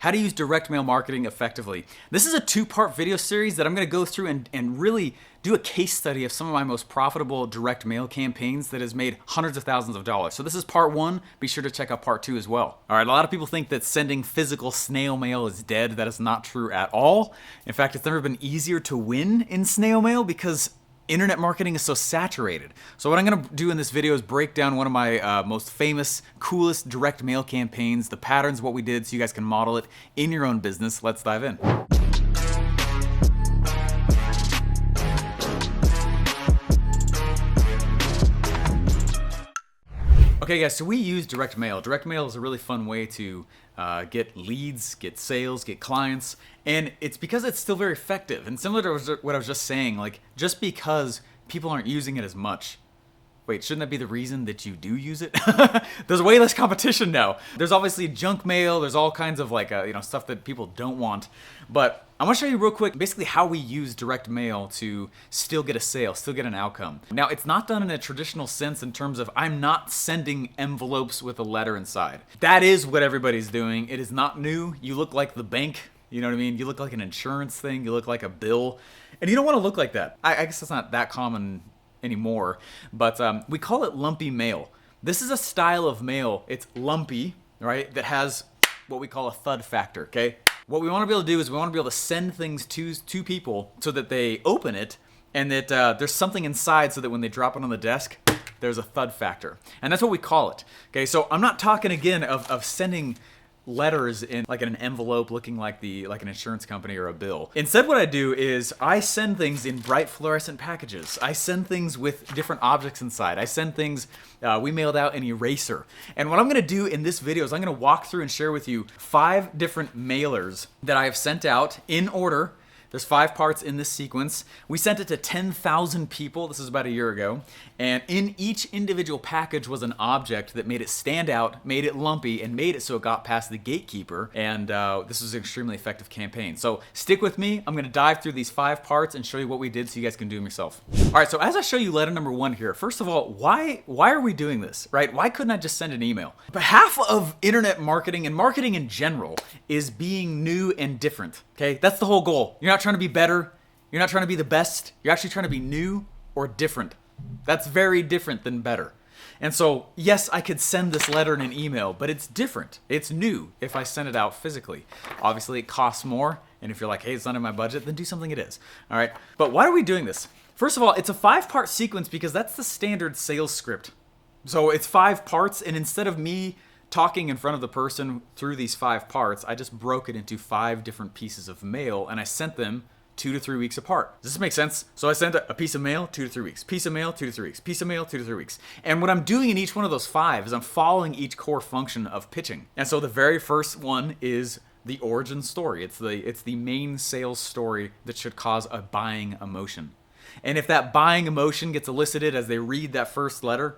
how to use direct mail marketing effectively. This is a two-part video series that I'm going to go through and really do a case study of some of my most profitable direct mail campaigns that has made hundreds of thousands of dollars. So this is part one. Be sure to check out part two as well. All right, a lot of people think that sending physical snail mail is dead. That is not true at all. In fact, it's never been easier to win in snail mail because internet marketing is so saturated. So what I'm going to do in this video is break down one of my most famous, coolest direct mail campaigns, the patterns, what we did, so you guys can model it in your own business. Let's dive in. Okay guys, so we use direct mail. Direct mail is a really fun way to get leads, get sales, get clients, and it's because it's still very effective. And similar to what I was just saying, like just because people aren't using it as much, wait, shouldn't that be the reason that you do use it? There's way less competition now. There's obviously junk mail, there's all kinds of like stuff that people don't want, but I want to show you real quick basically how we use direct mail to still get a sale, still get an outcome. Now, it's not done in a traditional sense in terms of I'm not sending envelopes with a letter inside. That is what everybody's doing. It is not new. You look like the bank, you know what I mean? You look like an insurance thing, you look like a bill, and you don't want to look like that. I guess it's not that common anymore, but we call it lumpy mail. This is a style of mail. It's lumpy, right? That has what we call a thud factor, okay? What we want to be able to do is we want to be able to send things to people so that they open it and that there's something inside so that when they drop it on the desk, there's a thud factor. And that's what we call it. Okay, so I'm not talking again of sending letters in like an envelope looking like an insurance company or a bill. Instead, what I do is I send things in bright fluorescent packages. I send things with different objects inside. I send things, we mailed out an eraser. And what I'm gonna do in this video is I'm gonna walk through and share with you 5 different mailers that I have sent out in order. There's 5 parts in this sequence. We sent it to 10,000 people. This is about a year ago. And in each individual package was an object that made it stand out, made it lumpy, and made it so it got past the gatekeeper. And this was an extremely effective campaign. So stick with me. I'm gonna dive through these 5 parts and show you what we did so you guys can do them yourself. All right, so as I show you letter number 1 here, first of all, why are we doing this, right? Why couldn't I just send an email? But half of internet marketing and marketing in general is being new and different, okay? That's the whole goal. You're not trying to be better. You're not trying to be the best. You're actually trying to be new or different. That's very different than better. And so, yes, I could send this letter in an email, but it's different. It's new if I send it out physically. Obviously, it costs more. And if you're like, hey, it's not in my budget, then do something it is. All right. But why are we doing this? First of all, it's a 5-part sequence because that's the standard sales script. So it's 5 parts. And instead of me talking in front of the person through these 5 parts, I just broke it into 5 different pieces of mail and I sent them 2 to 3 weeks apart. Does this make sense? So I sent a piece of mail 2 to 3 weeks, piece of mail 2 to 3 weeks, piece of mail 2 to 3 weeks. And what I'm doing in each one of those 5 is I'm following each core function of pitching. And so the very first one is the origin story. It's the main sales story that should cause a buying emotion. And if that buying emotion gets elicited as they read that first letter,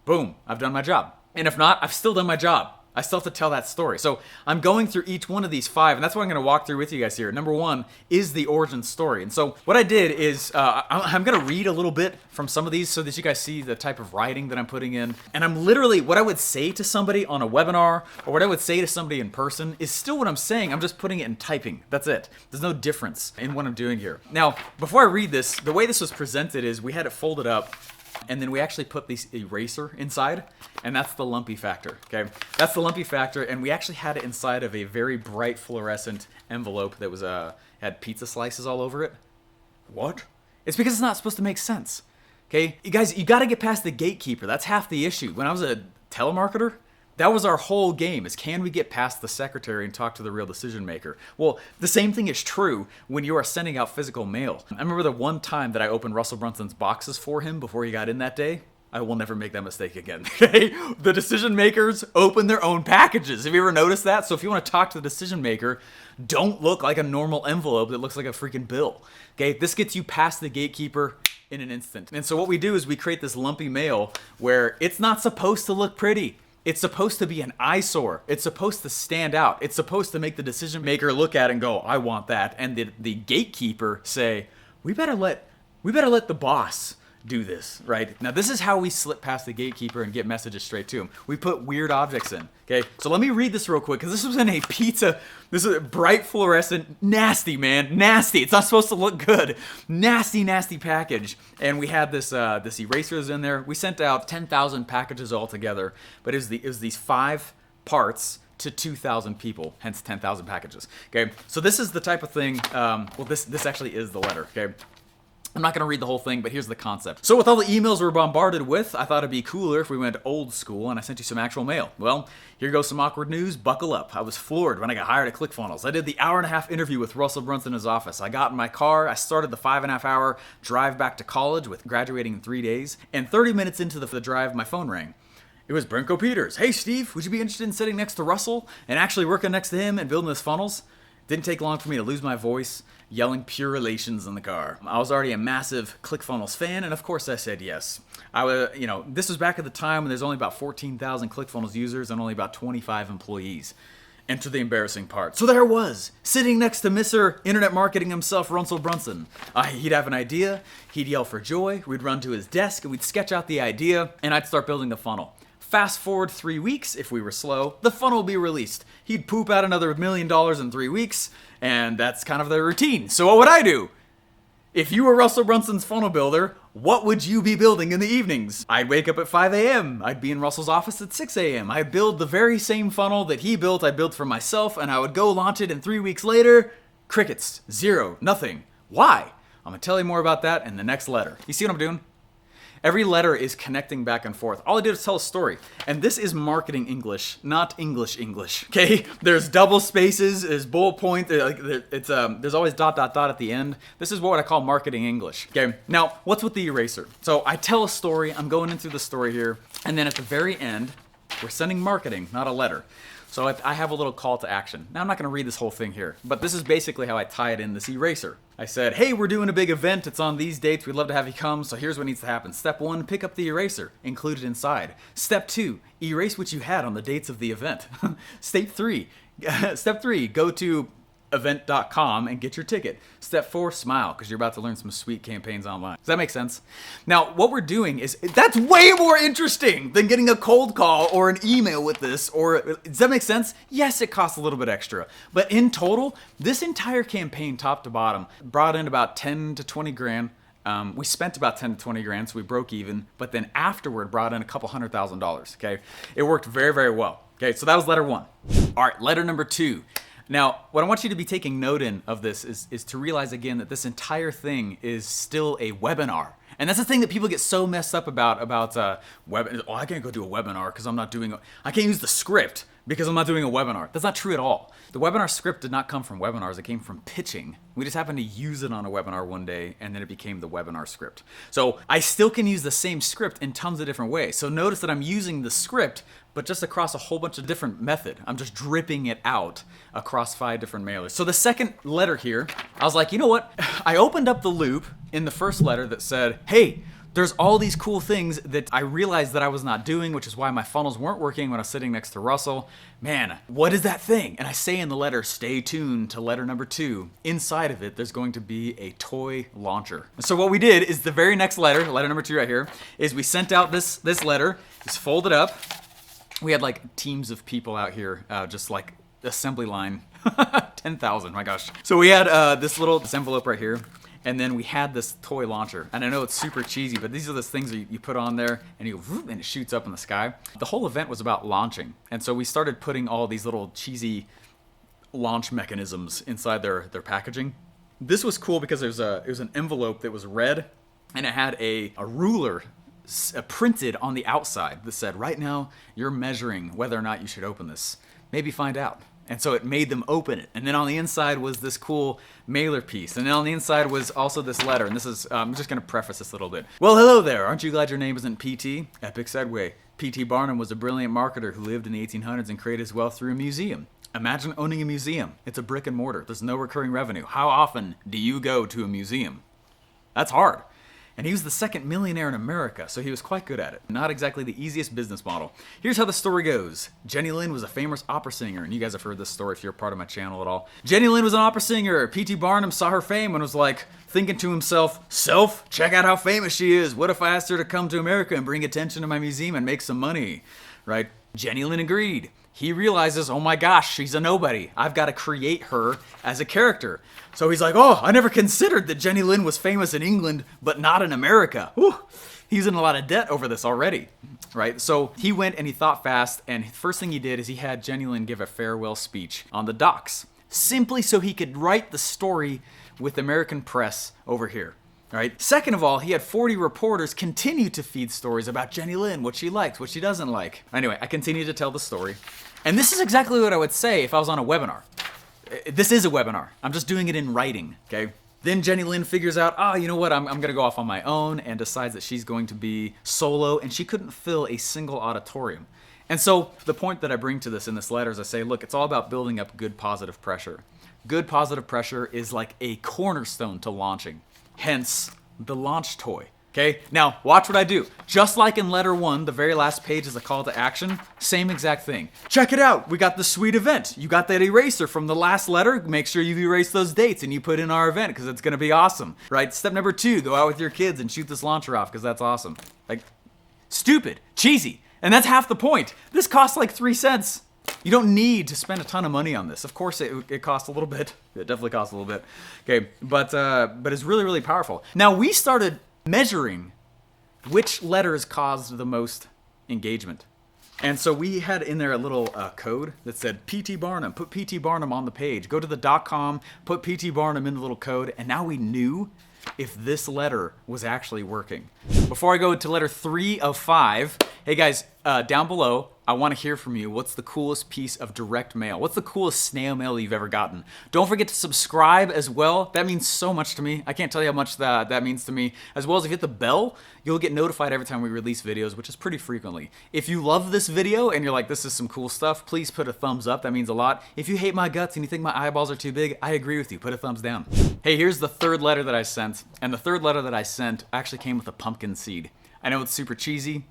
boom, I've done my job. And if not, I've still done my job. I still have to tell that story. So I'm going through each one of these 5, and that's what I'm going to walk through with you guys here. Number 1 is the origin story. And so what I did is I'm going to read a little bit from some of these so that you guys see the type of writing that I'm putting in. And I'm literally, what I would say to somebody on a webinar or what I would say to somebody in person is still what I'm saying. I'm just putting it in typing. That's it. There's no difference in what I'm doing here. Now, before I read this, the way this was presented is we had it folded up, and then we actually put this eraser inside, and that's the lumpy factor, okay? That's the lumpy factor, and we actually had it inside of a very bright fluorescent envelope that was had pizza slices all over it. What? It's because it's not supposed to make sense, okay? You guys, you gotta get past the gatekeeper. That's half the issue. When I was a telemarketer, that was our whole game, is can we get past the secretary and talk to the real decision maker? Well, the same thing is true when you are sending out physical mail. I remember the one time that I opened Russell Brunson's boxes for him before he got in that day. I will never make that mistake again, okay? The decision makers open their own packages. Have you ever noticed that? So if you want to talk to the decision maker, don't look like a normal envelope that looks like a freaking bill, okay? This gets you past the gatekeeper in an instant. And so what we do is we create this lumpy mail where it's not supposed to look pretty. It's supposed to be an eyesore. It's supposed to stand out. It's supposed to make the decision maker look at it and go, I want that. And the gatekeeper say, we better let the boss do this, right? Now, this is how we slip past the gatekeeper and get messages straight to him. We put weird objects in, okay? So let me read this real quick, because this was in a This is bright fluorescent, nasty, man, nasty. It's not supposed to look good. Nasty, nasty package. And we had this this erasers in there. We sent out 10,000 packages altogether, but it was these 5 parts to 2,000 people, hence 10,000 packages. Okay, so this is the type of thing. Well, this actually is the letter. Okay. I'm not going to read the whole thing, but here's the concept. So with all the emails we're bombarded with, I thought it'd be cooler if we went old school and I sent you some actual mail. Well, here goes some awkward news. Buckle up. I was floored when I got hired at ClickFunnels. I did the hour-and-a-half interview with Russell Brunson in his office. I got in my car. I started the 5.5-hour drive back to college with graduating in 3 days. And 30 minutes into the drive, my phone rang. It was Brinko Peters. Hey, Steve, would you be interested in sitting next to Russell and actually working next to him and building his funnels? Didn't take long for me to lose my voice, yelling pure relations in the car. I was already a massive ClickFunnels fan, and of course I said yes. This was back at the time when there's only about 14,000 ClickFunnels users and only about 25 employees. Enter the embarrassing part. So there I was, sitting next to Mr. Internet Marketing himself, Russell Brunson. He'd have an idea, he'd yell for joy, we'd run to his desk, and we'd sketch out the idea, and I'd start building the funnel. Fast forward 3 weeks, if we were slow, the funnel will be released. He'd poop out another $1 million in 3 weeks, and that's kind of the routine. So what would I do? If you were Russell Brunson's funnel builder, what would you be building in the evenings? I'd wake up at 5 a.m. I'd be in Russell's office at 6 a.m. I'd build the very same funnel that he built, I built for myself, and I would go launch it, and 3 weeks later, crickets, zero, nothing. Why? I'm gonna tell you more about that in the next letter. You see what I'm doing? Every letter is connecting back and forth. All I did was tell a story. And this is marketing English, not English English, okay? There's double spaces, there's bullet point, there's always ... at the end. This is what I call marketing English, okay? Now, what's with the eraser? So I tell a story, I'm going into the story here, and then at the very end, we're sending marketing, not a letter. So I have a little call to action. Now, I'm not going to read this whole thing here, but this is basically how I tie it in this eraser. I said, hey, we're doing a big event. It's on these dates. We'd love to have you come. So here's what needs to happen. Step 1, pick up the eraser. Include it inside. Step 2, erase what you had on the dates of the event. Step 3, go to event.com and get your ticket. Step 4, smile, because you're about to learn some sweet campaigns online. Does that make sense? Now, what we're doing is, that's way more interesting than getting a cold call or an email with this, or, does that make sense? Yes, it costs a little bit extra, but in total, this entire campaign, top to bottom, brought in about 10 to 20 grand. We spent about 10 to 20 grand, so we broke even, but then afterward brought in a couple $100,000, okay? It worked very, very well. Okay, so that was letter 1. All right, letter number 2. Now, what I want you to be taking note in of this is to realize again that this entire thing is still a webinar. And that's the thing that people get so messed up about I can't go do a webinar because I can't use the script because I'm not doing a webinar. That's not true at all. The webinar script did not come from webinars, it came from pitching. We just happened to use it on a webinar one day and then it became the webinar script. So I still can use the same script in tons of different ways. So notice that I'm using the script, but just across a whole bunch of different method. I'm just dripping it out across 5 different mailers. So the second letter here, I was like, you know what? I opened up the loop in the first letter that said, hey, there's all these cool things that I realized that I was not doing, which is why my funnels weren't working when I was sitting next to Russell. Man, what is that thing? And I say in the letter, stay tuned to letter number 2. Inside of it, there's going to be a toy launcher. So what we did is the very next letter number 2 right here, is we sent out this letter, it's folded up. We had like teams of people out here, just like assembly line, 10,000, my gosh. So we had this envelope right here. And then we had this toy launcher. And I know it's super cheesy, but these are the things that you put on there and and it shoots up in the sky. The whole event was about launching. And so we started putting all these little cheesy launch mechanisms inside their packaging. This was cool because it was an envelope that was red and it had a ruler printed on the outside that said, right now you're measuring whether or not you should open this. Maybe find out. And so it made them open it. And then on the inside was this cool mailer piece. And then on the inside was also this letter. And this is, I'm just going to preface this a little bit. Well, hello there. Aren't you glad your name isn't PT? Epic segue. P.T. Barnum was a brilliant marketer who lived in the 1800s and created his wealth through a museum. Imagine owning a museum. It's a brick and mortar. There's no recurring revenue. How often do you go to a museum? That's hard. And he was the second millionaire in America, so he was quite good at it. Not exactly the easiest business model. Here's how the story goes. Jenny Lind was a famous opera singer, and you guys have heard this story if you're a part of my channel at all. Jenny Lind was an opera singer. P.T. Barnum saw her fame and was like, thinking to himself, self, check out how famous she is. What if I asked her to come to America and bring attention to my museum and make some money? Right? Jenny Lind agreed. he realizes, oh my gosh, she's a nobody. I've got to create her as a character. So he's like, oh, I never considered that Jenny Lind was famous in England, but not in America. Whew. He's in a lot of debt over this already, right? So he went and he thought fast, and the first thing he did is he had Jenny Lind give a farewell speech on the docks, simply so he could write the story with American press over here. Right. Second of all, he had 40 reporters continue to feed stories about Jenny Lind, what she liked, what she doesn't like. Anyway, I continue to tell the story. And this is exactly what I would say if I was on a webinar. This is a webinar. I'm just doing it in writing, okay? Then Jenny Lind figures out, you know what, I'm going to go off on my own, and decides that she's going to be solo, and she couldn't fill a single auditorium. And so the point that I bring to this in this letter is I say, look, it's all about building up good positive pressure. Good positive pressure is like a cornerstone to launching. Hence, the launch toy. Okay, now watch what I do. Just like in letter 1, the very last page is a call to action. Same exact thing. Check it out. We got the sweet event. You got that eraser from the last letter. Make sure you erase those dates and you put in our event because it's going to be awesome. Right? Step number 2, go out with your kids and shoot this launcher off because that's awesome. Like, stupid, cheesy. And that's half the point. This costs like 3 cents. You don't need to spend a ton of money on this. Of course, it costs a little bit. It definitely costs a little bit. Okay, but it's really, really powerful. Now, we started measuring which letters caused the most engagement. And so we had in there a little code that said PT Barnum. Put PT Barnum on the page. Go to the .com, put PT Barnum in the little code, and now we knew if this letter was actually working. Before I go to letter 3 of 5, hey guys, down below, I want to hear from you. What's the coolest piece of direct mail? What's the coolest snail mail you've ever gotten? Don't forget to subscribe as well. That means so much to me. I can't tell you how much that means to me. As well as if you hit the bell, you'll get notified every time we release videos, which is pretty frequently. If you love this video and you're like, this is some cool stuff, please put a thumbs up. That means a lot. If you hate my guts and you think my eyeballs are too big, I agree with you. Put a thumbs down. Hey, here's the third letter that I sent. And the third letter that I sent actually came with a pumpkin seed. I know it's super cheesy,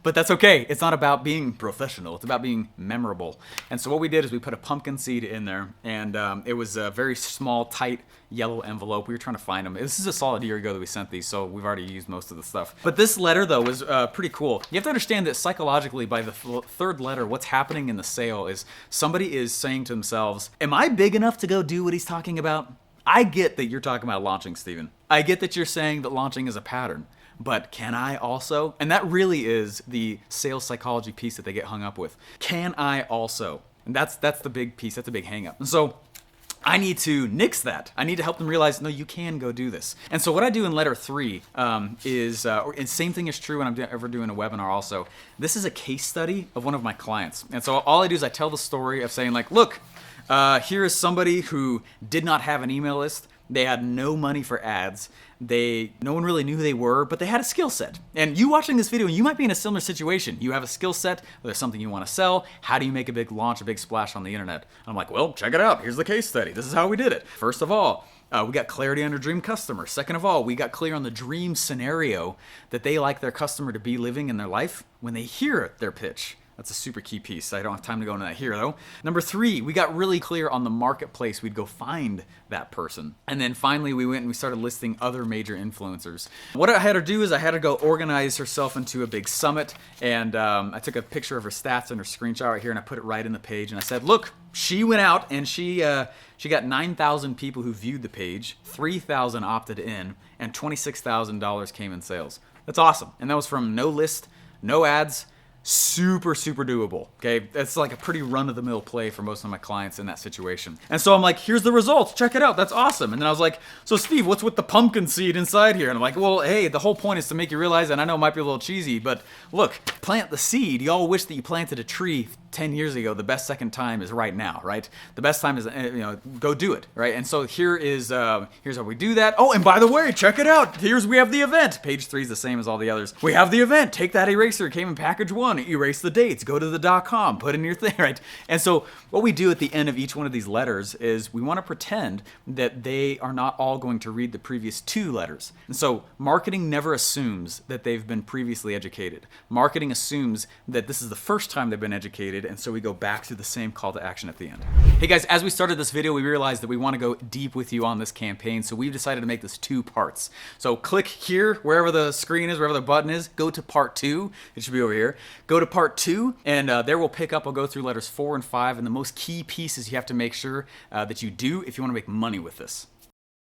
but that's okay. It's not about being professional. It's about being memorable. And so what we did is we put a pumpkin seed in there, and it was a very small, tight, yellow envelope. We were trying to find them. This is a solid year ago that we sent these, so we've already used most of the stuff. But this letter, though, was pretty cool. You have to understand that psychologically, by the third letter, what's happening in the sale is somebody is saying to themselves, am I big enough to go do what he's talking about? I get that you're talking about launching, Stephen. I get that you're saying that launching is a pattern. But can I also? And that really is the sales psychology piece that they get hung up with. Can I also? And that's the big piece. That's a big hang up. And so I need to nix that. I need to help them realize, no, you can go do this. And so what I do in letter 3 is, and same thing is true when I'm ever doing a webinar also. This is a case study of one of my clients. And so all I do is I tell the story of saying like, look, here is somebody who did not have an email list. They had no money for ads. No one really knew who they were, but they had a skill set. And you watching this video, you might be in a similar situation. You have a skill set, there's something you want to sell. How do you make a big launch, a big splash on the internet? And I'm like, well, check it out. Here's the case study. This is how we did it. First of all, we got clarity on our dream customer. Second of all, we got clear on the dream scenario that they like their customer to be living in their life when they hear their pitch. That's a super key piece. I don't have time to go into that here, though. Number 3, we got really clear on the marketplace we'd go find that person. And then finally, we went and we started listing other major influencers. What I had her do is I had her go organize herself into a big summit. And I took a picture of her stats and her screenshot right here, and I put it right in the page. And I said, look, she went out and she got 9,000 people who viewed the page, 3,000 opted in, and $26,000 came in sales. That's awesome. And that was from no list, no ads, super, super doable. Okay, that's like a pretty run-of-the-mill play for most of my clients in that situation. And so I'm like, here's the results. Check it out. That's awesome. And then I was like, so Steve, what's with the pumpkin seed inside here? And I'm like, well, hey, the whole point is to make you realize, and I know it might be a little cheesy, but look, plant the seed. You all wish that you planted a tree 10 years ago. The best second time is right now, right? The best time is, go do it, right? And so here's how we do that. Oh, and by the way, check it out. We have the event. Page 3 is the same as all the others. We have the event. Take that eraser. It came in package 1. Erase the dates. Go to the .com. Put in your thing, right? And so what we do at the end of each one of these letters is we want to pretend that they are not all going to read the previous 2 letters. And so marketing never assumes that they've been previously educated. Marketing assumes that this is the first time they've been educated, automated, and so we go back to the same call to action at the end. Hey guys, as we started this video, we realized that we want to go deep with you on this campaign, so we've decided to make this 2 parts. So click here, wherever the screen is, wherever the button is, go to part 2. It should be over here. Go to part 2, and there we'll pick up, I'll go through letters 4 and 5, and the most key pieces you have to make sure that you do if you want to make money with this.